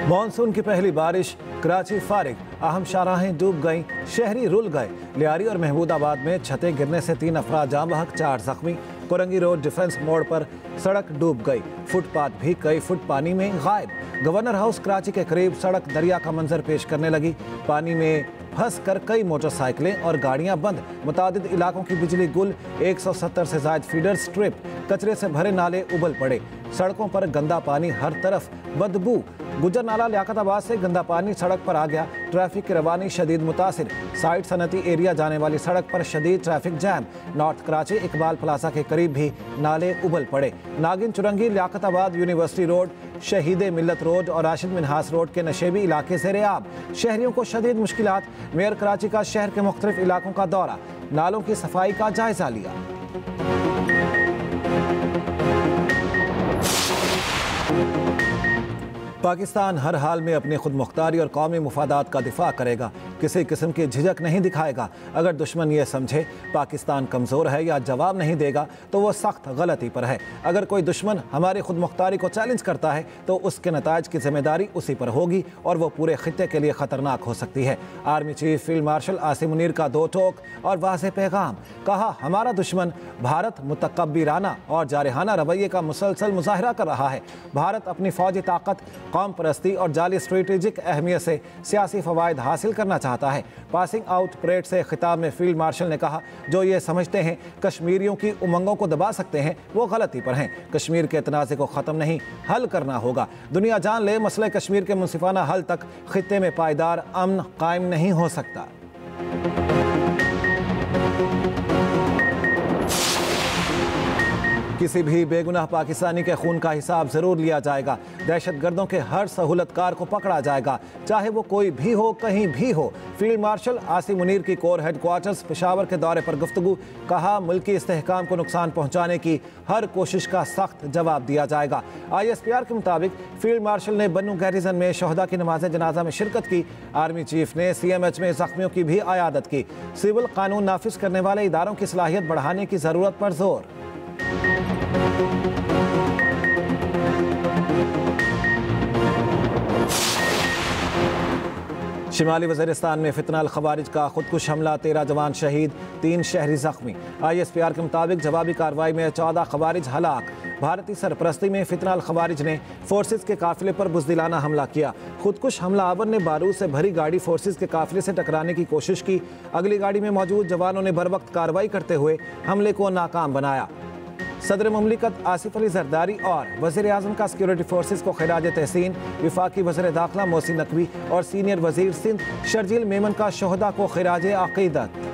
Monsoon की पहली बारिश, कराची फारिग, अहम शाहराहें डूब गईं, शहरी रुल गए। लियारी और महमूदाबाद में छतें गिरने से 3 अफराद जाँ बहक, 4 जख्मी। कोरंगी रोड डिफेंस मोड़ पर सड़क डूब गई, फुटपाथ भी कई फुट पानी में गायब। गवर्नर हाउस कराची के करीब सड़क दरिया का मंजर पेश करने लगी। पानी में फंस कर कई मोटरसाइकिलें और गाड़ियां बंद। मुतादिद इलाकों की बिजली गुल, 170 से ज्यादा फीडर स्ट्रिप, कचरे से भरे नाले उबल पड़े। सड़कों पर गंदा पानी, हर तरफ बदबू। गुजर नाला लियाकताबाद से गंदा पानी सड़क पर आ गया। ट्रैफिक की रवानी शदीद मुतासिर। साइड सनती एरिया जाने वाली सड़क पर शदीद traffic jam. North Karachi Iqbal plaza के करीब भी नाले उबल पड़े। नागिन चुरंगी, लियाकताबाद यूनिवर्सिटी रोड, शहीद मिल्लत रोड और राशिद मिनहास रोड के नशेबी इलाके से रेआब। शहरियों को शदीद मुश्किलात। मेयर कराची का शहर के मुख्तलिफ इलाकों का दौरा, नालों की सफाई का जायजा लिया। पाकिस्तान हर हाल में अपनी खुद मुख्तारी और कौमी मुफादात का दिफा करेगा, किसी किस्म की झिझक नहीं दिखाएगा। अगर दुश्मन ये समझे पाकिस्तान कमज़ोर है या जवाब नहीं देगा तो वो सख्त गलती पर है। अगर कोई दुश्मन हमारी खुद मुख्तारी को चैलेंज करता है तो उसके नताइज की जिम्मेदारी उसी पर होगी और वो पूरे खित्ते के लिए ख़तरनाक हो सकती है। Army chief field marshal Asim Munir का 2 टोक और वाज़ेह पैगाम। कहा, हमारा दुश्मन भारत मुतकब्बिराना और जारहाना रवैये का मुसलसल मुजाहरा कर रहा है। भारत अपनी फौजी ताकत, कौम परस्ती और जाली स्ट्रेटेजिक अहमियत से सियासी फ़वाइद हासिल करना चाहता है। पासिंग आउट परेड से खिताब में फील्ड मार्शल ने कहा, जो ये समझते हैं कश्मीरियों की उमंगों को दबा सकते हैं वो गलती पर हैं। कश्मीर के तनाज़े को ख़त्म नहीं, हल करना होगा। दुनिया जान ले, मसले कश्मीर के मुनसिफाना हल तक खित्ते में पायदार अमन कायम नहीं हो सकता। किसी भी बेगुनाह पाकिस्तानी के खून का हिसाब जरूर लिया जाएगा। दहशतगर्दों के हर सहूलतकार को पकड़ा जाएगा, चाहे वो कोई भी हो, कहीं भी हो। फील्ड मार्शल आसिम मुनीर की कोर हेडक्वार्टर्स पेशावर के दौरे पर गुफ्तगू। कहा, मुल्की इस्तेहकाम को नुकसान पहुंचाने की हर कोशिश का सख्त जवाब दिया जाएगा। ISPR के मुताबिक फील्ड मार्शल ने बन्नू गैरिजन में शहदा की नमाज जनाजा में शिरकत की। आर्मी चीफ ने CMH में जख्मियों की भी आयादत की। सिविल कानून नाफिज करने वाले इदारों की सलाहियत बढ़ाने की जरूरत पर जोर। शिमाली वज़ीरिस्तान में फितना अल खवारिज का खुदकुश हमला, 13 जवान शहीद, 3 शहरी जख्मी। ISPR के मुताबिक जवाबी कार्रवाई में 14 खवारिज हलाक। भारतीय सरपरस्ती में फितना अल खवारिज ने फोर्सेज के काफिले पर बुज़दिलाना हमला किया। खुदकुश हमलावर ने बारूद से भरी गाड़ी फोर्सेज के काफिले से टकराने की कोशिश की। अगली गाड़ी में मौजूद जवानों ने बर वक्त कार्रवाई करते हुए हमले को नाकाम बनाया। सदर मुमलिकत आसिफ अली जरदारी और वज़ीर आज़म का सिक्योरिटी फोर्सेज को खिराज तहसीन। विफाकी वज़ीर दाखिला मोहसिन नकवी और सीनियर वज़ीर सिंध शर्जील मेमन का शोहदा को खिराज अक़ीदत।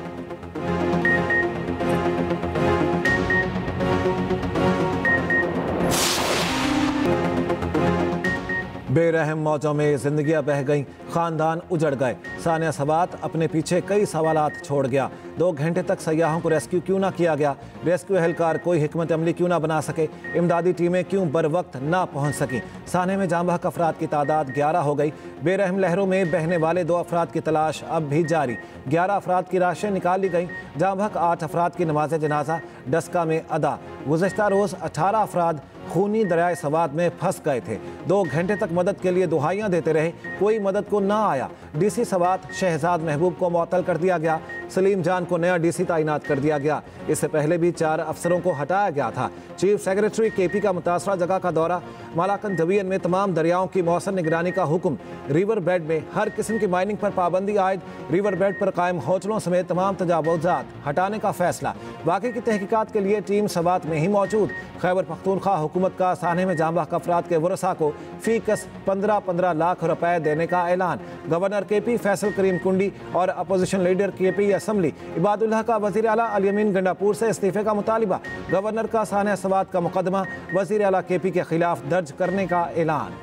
बेरहम मौजों में जिंदगियां बह गईं, खानदान उजड़ गए। सानिया सबात अपने पीछे कई सवालात छोड़ गया। 2 घंटे तक सयाहों को रेस्क्यू क्यों ना किया गया? रेस्क्यू एहलकार कोई हिकमत अमली क्यों ना बना सके? इमदादी टीमें क्यों बर वक्त ना पहुंच सकी? साने में जाँ बहक अफराद की तादाद 11 हो गई। बेरहम लहरों में बहने वाले 2 अफराद की तलाश अब भी जारी। 11 अफराद की लाशें निकाल ली गईं। जाँ बहक 8 अफराद की नमाज जनाजा डस्का में अदा। गुज़श्ता रोज़ 18 अफराद खूनी दरियाए सवात में फंस गए थे। 2 घंटे तक मदद के लिए दुहाइयां देते रहे, कोई मदद को ना आया। DC सवात शहजाद महबूब को मुअत्तल कर दिया गया। सलीम जान को नया DC तैनात कर दिया गया। इससे पहले भी 4 अफसरों को हटाया गया था। चीफ सेक्रेटरी KP का मुतासरा जगह का दौरा। मालाकन जवीन में तमाम दरियाओं की मौसर निगरानी का हुक्म। रिवर बेड में हर किस्म की माइनिंग पर पाबंदी आयद। रिवर बेड पर कायम होटलों समेत तमाम तजावुज़ात हटाने का फैसला। वाक़े की तहकीकात के लिए टीम सवात में ही मौजूद। खैबर पख्तूनख्वा हुकूमत का साने में जाँ बहक अफराद के वरसा को फीकस 15-15 लाख रुपए देने का ऐलान। गवर्नर KP फैसल करीम कुंडी और opposition leader KP assembly Ibadullah का वज़ीर आला अल यमीन गंडापुर से इस्तीफे का मुतालिबा। गवर्नर का सानिया सवात का मुकदमा वज़ीर आला KP के खिलाफ दर्ज करने का ऐलान।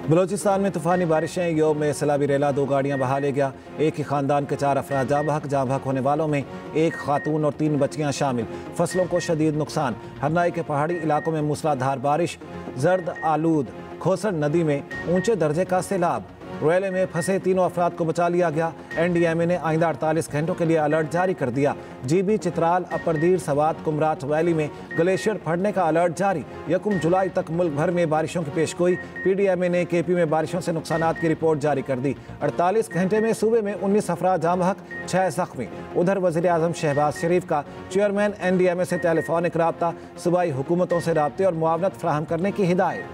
बलोचिस्तान में तूफानी बारिशें, योम में सैलाबी रेला, 2 गाड़ियां बहा ले गया। एक ही खानदान के 4 अफराद जाँ बहक होने वालों में 1 खातून और 3 बच्चियां शामिल। फसलों को शदीद नुकसान। हरनाई के पहाड़ी इलाकों में मूसलाधार बारिश। जर्द आलूद खोसर नदी में ऊंचे दर्जे का सैलाब। रेलवे में फंसे तीनों अफराद को बचा लिया गया। NDMA ने आइंदा 48 घंटों के लिए अलर्ट जारी कर दिया। GB चित्राल, अपरदीर, सवात, कुमराट वैली में ग्लेशियर फटने का अलर्ट जारी। 1 जुलाई तक मुल्क भर में बारिशों की पेशगोई। PDMA ने KP में बारिशों से नुकसानात की रिपोर्ट जारी कर दी। 48 घंटे में सूबे में 19 अफराद जाम हक, 6 जख्मी। उधर वज़ीर आज़म शहबाज शरीफ का चेयरमैन NDMA से टेलीफोनिक राब्ता, सूबाई हुकूमतों से राब्ते और मुआवनत फराहम करने की हिदायत।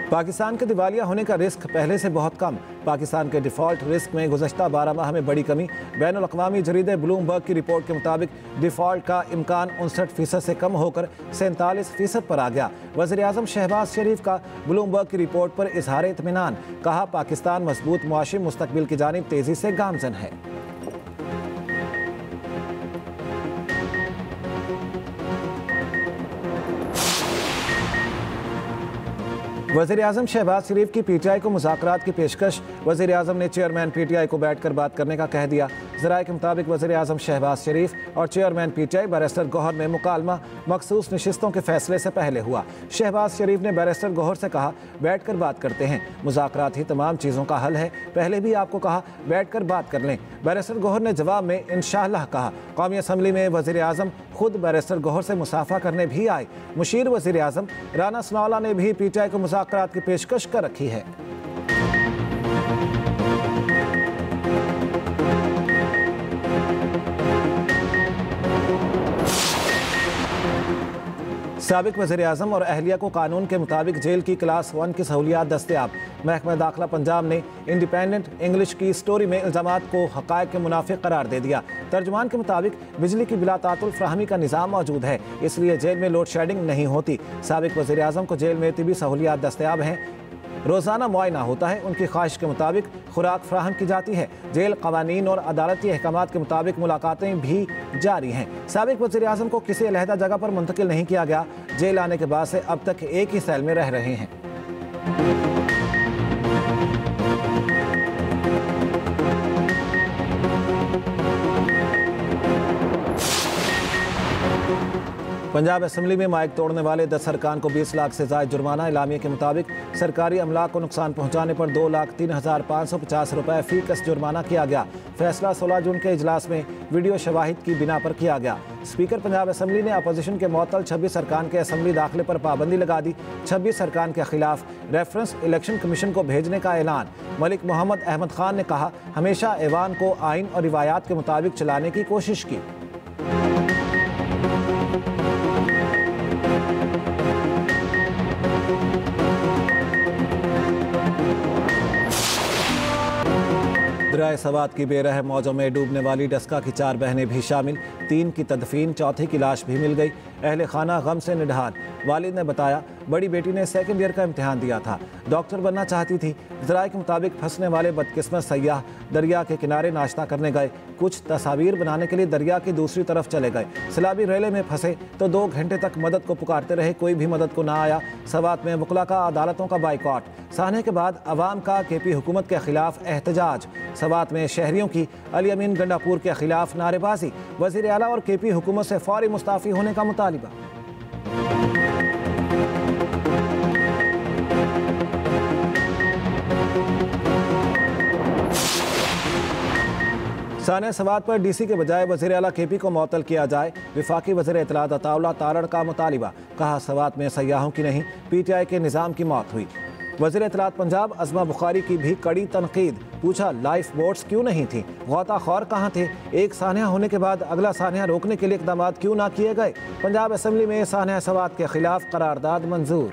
पाकिस्तान के दिवालिया होने का रिस्क पहले से बहुत कम। पाकिस्तान के डिफ़ॉल्ट रिस्क में गुज़श्ता 12 माह में बड़ी कमी। बैनुल अक़वामी जरीदे ब्लूमबर्ग की रिपोर्ट के मुताबिक डिफ़ॉल्ट का इम्कान 59% से कम होकर 47% पर आ गया। वज़ीर आज़म शहबाज शरीफ का ब्लूमबर्ग की रिपोर्ट पर इजहार इत्मीनान। कहा, पाकिस्तान मजबूत मुआशी मुस्तकबिल की जानिब तेज़ी से गामज़न है। वज़ीर आज़म शहबाज शरीफ की PTI को मुज़ाकरात की पेशकश। वज़ीर आज़म ने चेयरमैन PTI को बैठकर बात करने का कह दिया। ज़राए के मुताबिक वज़ीर आज़म शहबाज शरीफ और चेयरमैन PTI बैरिस्टर गौहर में मुकालमा मखसूस नशिस्तों के फैसले से पहले हुआ। शहबाज शरीफ ने बैरिस्टर गौहर से कहा, बैठ कर बात करते हैं, मुज़ाकरात ही तमाम चीज़ों का हल है, पहले भी आपको कहा बैठ कर बात कर लें। बैरिस्टर गौहर ने जवाब में इंशाअल्लाह कहा। कौमी असम्बली में वज़ीर आज़म खुद बैरिस्टर गौहर से मुसाफा करने भी आए। मुशीर वज़ीर आज़म राना सनाउल्लाह ने भी PTI को मुज़ाकरात की पेशकश कर रखी है। साबिक वज़ीर आज़म और अहलिया को कानून के मुताबिक जेल की क्लास 1 की सहूलियात दस्तयाब। महकमा दाखिला पंजाब ने इंडिपेंडेंट इंग्लिश की स्टोरी में इल्ज़ामात को हक़ाइक़ के मुनाफिक करार दे दिया। तर्जुमान के मुताबिक बिजली की बिला तातुल फ्राहमी का निज़ाम मौजूद है, इसलिए जेल में लोड शेडिंग नहीं होती। साबिक वज़ीर आज़म को जेल में तिबी सहूलियात दस्तयाब हैं। रोज़ाना मुआयना होता है, उनकी ख्वाहिश के मुताबिक खुराक फ्राहम की जाती है। जेल कवानीन और अदालती अहकामात के मुताबिक मुलाकातें भी जारी हैं। साबिक वज़ीर आज़म को किसी अलहदा जगह पर मुंतकिल नहीं किया गया। जेल आने के बाद से अब तक एक ही सेल में रह रहे हैं। पंजाब असम्बली में माइक तोड़ने वाले 10 अरकान को 20 लाख से ज़ायद जुर्माना। इलामिया के मुताबिक सरकारी अमलाक को नुकसान पहुँचाने पर 2,03,550 रुपये फ़ी कस जुर्माना किया गया। फैसला 16 जून के इजलास में वीडियो शवाहिद की बिना पर किया गया। स्पीकर पंजाब असम्बली ने अपोजिशन के मुअत्तल 26 अरकान के असम्बली दाखिले पर पाबंदी लगा दी। 26 अरकान के खिलाफ रेफरेंस इलेक्शन कमीशन को भेजने का ऐलान। मलिक मोहम्मद अहमद खान ने कहा, हमेशा ऐवान को आइन और रिवायात के मुताबिक चलाने की कोशिश की। दरियाए सवात की बेरहम मौजों में डूबने वाली डस्का की 4 बहनें भी शामिल। 3 की तदफीन, चौथी की लाश भी मिल गई। अहले खाना गम से निढार। वालिद ने बताया, बड़ी बेटी ने 2nd ईयर का इम्तिहान दिया था, डॉक्टर बनना चाहती थी। ज़राए के मुताबिक फंसने वाले बदकिस्मत सयाह दरिया के किनारे नाश्ता करने गए। कुछ तस्वीर बनाने के लिए दरिया की दूसरी तरफ चले गए। सैलाबी रेले में फंसे तो 2 घंटे तक मदद को पुकारते रहे, कोई भी मदद को ना आया। सवात में वकला का अदालतों का बाइकॉट। साहने के बाद अवाम का KP हुकूमत के खिलाफ एहतजाज। सवात में शहरियों की अली अमीन गंडापुर के खिलाफ नारेबाजी। वज़ीर आला और KP हुकूमत से फौरी मुस्ताफ़ी होने का मुतालिबा। साने सवात पर DC के बजाय वज़ीर आला KP को मुअत्तल किया जाए। विफाकी वज़ीर इत्तलात अताउल्लाह तारड़ का मुतालिबा। कहा, सवात में सयाहों की नहीं PTI के निज़ाम की मौत हुई। वज़ीर इत्तलात पंजाब अज़मा बुखारी की भी कड़ी तनकीद। पूछा, लाइफ बोट्स क्यों नहीं थी, गौताखोर कहाँ थे? एक सान्या होने के बाद अगला सान्या रोकने के लिए इक़दाम क्यों ना किए गए? पंजाब असम्बली में सान्या सवात के खिलाफ करारदाद मंजूर।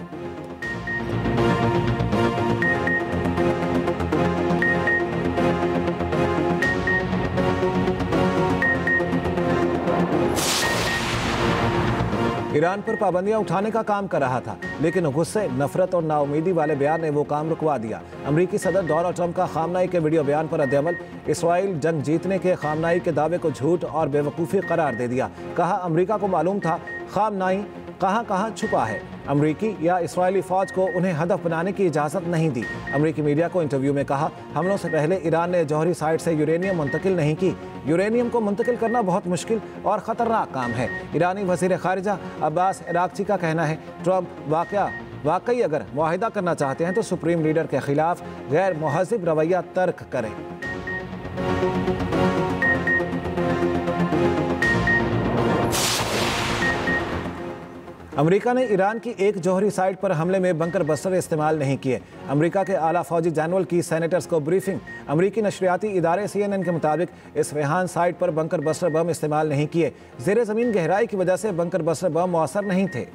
ईरान पर पाबंदियां उठाने का काम कर रहा था, लेकिन गुस्से, नफरत और नाउमीदी वाले बयान ने वो काम रुकवा दिया। अमरीकी सदर डोनाल्ड ट्रंप का खामनाई के वीडियो बयान पर रद्द-ए-अमल। इसराइल जंग जीतने के खामनाई के दावे को झूठ और बेवकूफ़ी करार दे दिया। कहा, अमरीका को मालूम था खामनाई कहाँ कहाँ छुपा है। अमरीकी या इसराइली फौज को उन्हें हदफ बनाने की इजाज़त नहीं दी। अमरीकी मीडिया को इंटरव्यू में कहा, हमलों से पहले ईरान ने जौहरी साइट से यूरेनियम मुंतकिल नहीं की। यूरेनियम को मुंतकिल करना बहुत मुश्किल और ख़तरनाक काम है। ईरानी वज़ीर ख़ारिजा अब्बास अराग़ची का कहना है, ट्रंप वाकई अगर मुआहिदा करना चाहते हैं तो सुप्रीम लीडर के खिलाफ गैर मुहज़्ज़िब रवैया तर्क करें। अमेरिका ने ईरान की एक जौहरी साइट पर हमले में बंकर बस्टर इस्तेमाल नहीं किए। अमेरिका के आला फौजी जनरल की सेनेटर्स को ब्रीफिंग। अमेरिकी नशरियाती इदारे CNN के मुताबिक इस रेहान साइट पर बंकर बस्टर बम इस्तेमाल नहीं किए। ज़ेरे ज़मीन गहराई की वजह से बंकर बस्टर बम मौसर नहीं थे।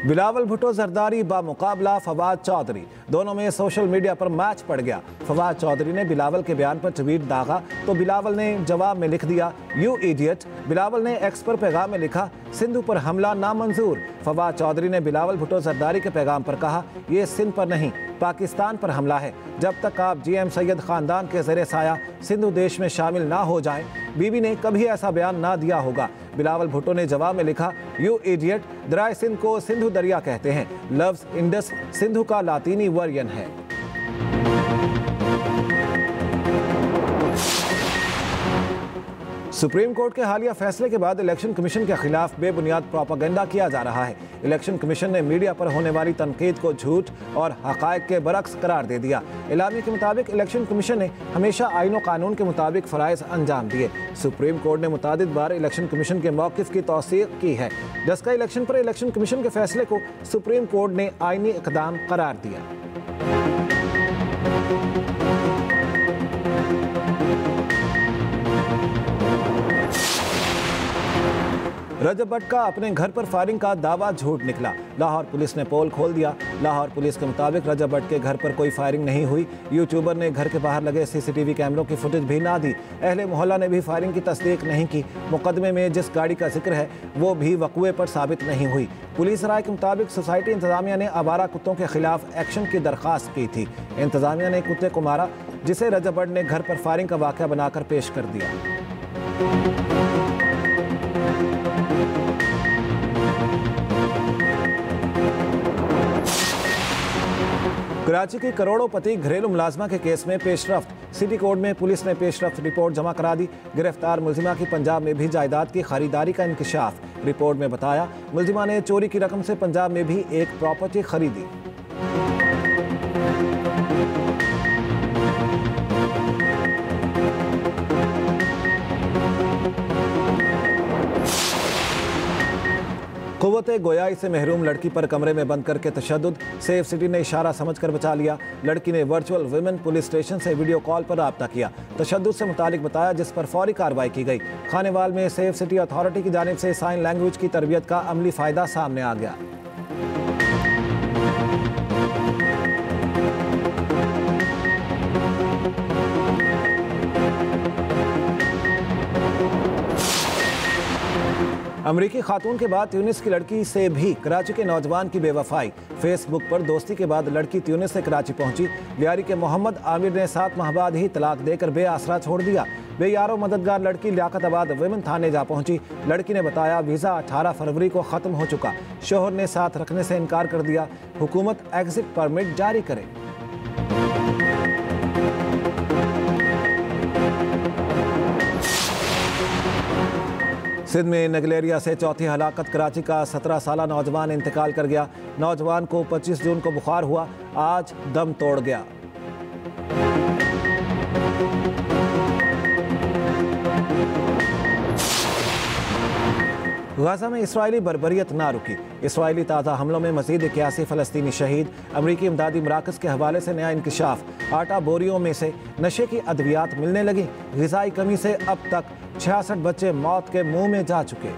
बिलावल भुट्टो जरदारी बामुकाबला फवाद चौधरी, दोनों में सोशल मीडिया पर मैच पड़ गया। फवाद चौधरी ने बिलावल के बयान पर ट्वीट दागा तो बिलावल ने जवाब में लिख दिया, यू इडियट। बिलावल ने एक्स पर पैगाम में लिखा, सिंधु पर हमला नामंजूर। फवाद चौधरी ने बिलावल भुट्टो जरदारी के पैगाम पर कहा, ये सिंध पर नहीं पाकिस्तान पर हमला है। जब तक आप GM सैयद खानदान के ज़रिए साया सिंधु देश में शामिल ना हो जाएं, बीबी ने कभी ऐसा बयान ना दिया होगा। बिलावल भुट्टो ने जवाब में लिखा, यू इडियट, दरिया सिंध को सिंधु दरिया कहते हैं। लफ्ज़ इंडस सिंधु का लातीनी वर्जन है। सुप्रीम कोर्ट के हालिया फैसले के बाद इलेक्शन कमीशन के खिलाफ बेबुनियाद प्रोपेगेंडा किया जा रहा है। इलेक्शन कमीशन ने मीडिया पर होने वाली तनकीद को झूठ और हक़ाइक़ के बरक्स करार दे दिया। एलामी के मुताबिक इलेक्शन कमीशन ने हमेशा आईन और कानून के मुताबिक फ़राइज़ अंजाम दिए। सुप्रीम कोर्ट ने मुतादिद बार इलेक्शन कमीशन के मौक़िफ़ की तौसीक़ की है। जस्का इलेक्शन पर इलेक्शन कमीशन के फैसले को सुप्रीम कोर्ट ने आईनी इक़दाम करार दिया। रजब भट्ट का अपने घर पर फायरिंग का दावा झूठ निकला। लाहौर पुलिस ने पोल खोल दिया। लाहौर पुलिस के मुताबिक रजब भट्ट के घर पर कोई फायरिंग नहीं हुई। यूट्यूबर ने घर के बाहर लगे CCTV कैमरों की फुटेज भी ना दी। अहले मोहल्ला ने भी फायरिंग की तस्दीक नहीं की। मुकदमे में जिस गाड़ी का जिक्र है वो भी वक़ुए पर साबित नहीं हुई। पुलिस राय के मुताबिक सोसाइटी इंतजामिया ने आवारा कुत्तों के खिलाफ एक्शन की दरख्वास्त की थी। इंतजामिया ने कुत्ते को मारा, जिसे रजब भट्ट ने घर पर फायरिंग का वाक़या बनाकर पेश कर दिया। कराची की करोड़ोंपति घरेलू मुलाजमा के केस में पेशरफ्त। सिटी कोर्ट में पुलिस ने पेशरफ्त रिपोर्ट जमा करा दी। गिरफ्तार मुलजिमा की पंजाब में भी जायदाद की खरीदारी का इंकशाफ। रिपोर्ट में बताया, मुलजिमा ने चोरी की रकम से पंजाब में भी एक प्रॉपर्टी खरीदी। कुव्वते गोयाई से महरूम लड़की पर कमरे में बंद करके तशद्दुद। सेफ सिटी ने इशारा समझकर बचा लिया। लड़की ने वर्चुअल वुमेन पुलिस स्टेशन से वीडियो कॉल पर राब्ता किया। तशद्दुद से मुतालिक बताया, जिस पर फौरी कार्रवाई की गई। खानेवाल में सेफ सिटी अथॉरिटी की जानिब से साइन लैंग्वेज की तरबियत का अमली फ़ायदा सामने आ गया। अमरीकी खातून के बाद ट्यूनिस की लड़की से भी कराची के नौजवान की बेवफाई। फेसबुक पर दोस्ती के बाद लड़की ट्यूनिस से कराची पहुंची। लियारी के मोहम्मद आमिर ने 7 माह बाद ही तलाक देकर बेआसरा छोड़ दिया। बेयारो मददगार लड़की लियाकताबाद वुमेन थाने जा पहुंची। लड़की ने बताया, वीज़ा 18 फरवरी को ख़त्म हो चुका। शोहर ने साथ रखने से इनकार कर दिया। हुकूमत एग्जिट परमिट जारी करे। सिंध में नगलेरिया से चौथी हलाकत। कराची का 17 साला नौजवान इंतकाल कर गया। नौजवान को 25 जून को बुखार हुआ, आज दम तोड़ गया। गाज़ा में इसराइली बर्बरियत ना रुकी। इसराइली ताज़ा हमलों में मज़ीद 81 फ़लस्तीनी शहीद। अमरीकी इमदादी मराकज़ के हवाले से नया इंकशाफ। आटा बोरियों में से नशे की अद्वियात मिलने लगी। ग़िज़ाई कमी से अब तक 66 बच्चे मौत के मुंह में जा चुके।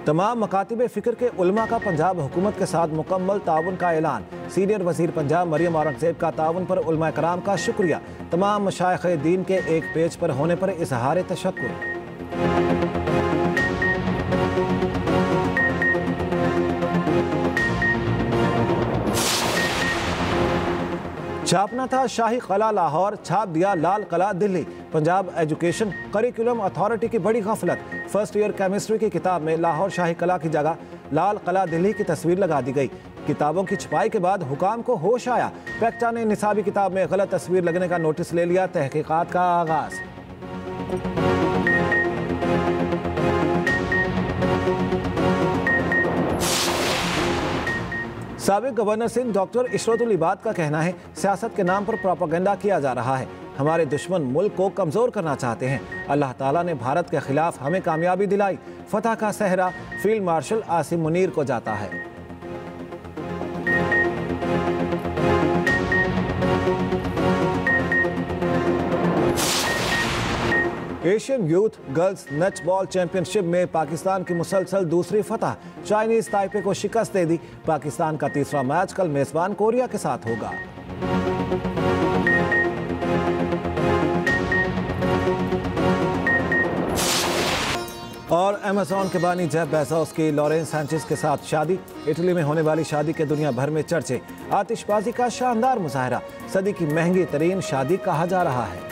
तमाम मकातिब फ़िक्र के उलमा का पंजाब हुकूमत के साथ मुकम्मल ताउन का ऐलान। सीनियर वज़ीर पंजाब मरियम औरंगज़ेब का ताउन पर उलमा कराम का शुक्रिया। तमाम मशाइख़ दीन के एक पेज पर होने पर इज़हार तशक्कुर। छापना था शाही कला लाहौर, छाप दिया लाल कला Delhi. Punjab education curriculum authority की बड़ी गफलत। फर्स्ट ईयर केमिस्ट्री की किताब में लाहौर शाही कला की जगह लाल कला दिल्ली की तस्वीर लगा दी गई। किताबों की छपाई के बाद हुकाम को होश आया। पैक्टा ने निसाबी किताब में गलत तस्वीर लगने का नोटिस ले लिया। तहकीकात का आगाज। साबिक गवर्नर सिंध डॉक्टर इशरतुल इबाद का कहना है, सियासत के नाम पर प्रोपेगेंडा किया जा रहा है। हमारे दुश्मन मुल्क को कमजोर करना चाहते हैं। अल्लाह ताला ने भारत के खिलाफ हमें कामयाबी दिलाई। फतह का सहरा फील्ड मार्शल आसिम मुनीर को जाता है। Asian youth girls netball championship में पाकिस्तान की मुसलसल दूसरी फतह। चाइनीज ताइपे को शिकस्त दे दी। पाकिस्तान का तीसरा मैच कल मेजबान कोरिया के साथ होगा। और अमेज़न के बानी जेफ बेज़ोस की लॉरेंस सैंचेज के साथ शादी। इटली में होने वाली शादी के दुनिया भर में चर्चे। आतिशबाजी का शानदार मुजाहरा। सदी की महंगी तरीन शादी कहा जा रहा है।